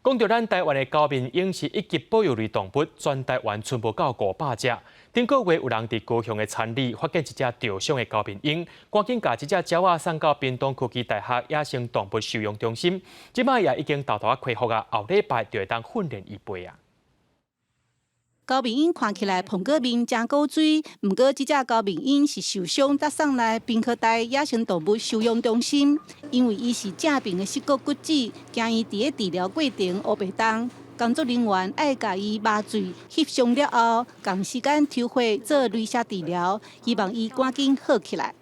讲到咱台湾的高面鹰是一级保育类动物，全台湾存无到500只。顶个月有人伫高雄的田里发现一只受伤的高面鹰，赶紧把这只鸟仔送到屏东科技大学野生动物收容中心，即摆也已经偷偷恢复啊，后礼拜就会当训练伊飞啊。 高面鹰看起来碰过面真古锥，不过这只高面鹰是受伤，搭送来屏科大野生动物收容中心，因为伊是正面的膝骨骨折，惊伊伫个治疗过程黑白当。工作人员爱甲伊麻醉翕伤了后，共时间抽血做镭射治疗，希望伊赶紧好起来。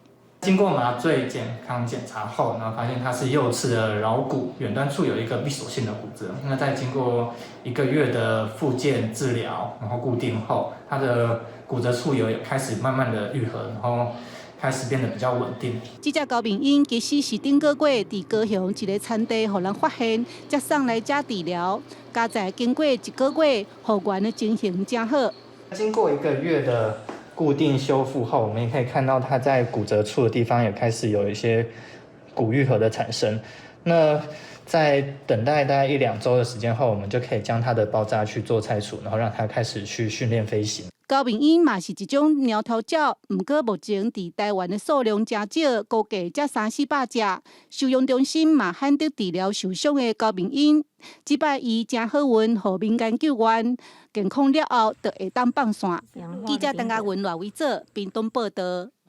经过麻醉健康检查后，然后发现它是右侧的桡骨远端处有一个闭锁性的骨折。那在经过1个月的复健治疗，然后固定后，它的骨折处有开始慢慢的愈合，然后开始变得比较稳定。这只高面鹰其实是顶个月伫高雄一个产地，互人发现，才送来这治疗。加在经过1个月，复原的情形真好。经过1个月的 固定修复后，我们也可以看到它在骨折处的地方也开始有一些骨愈合的产生。那在等待大概1、2周的时间后，我们就可以将它的包扎去做拆除，然后让它开始去训练飞行。 高面鹰嘛是一种鸟头鸟，不过目前伫台湾的数量真少，估计才3、400只。收容中心嘛罕得治疗受伤的高面鹰，即摆伊真好运，互民间救援，健康了后就会当放线。记者邓家文、赖伟做，屏东报道。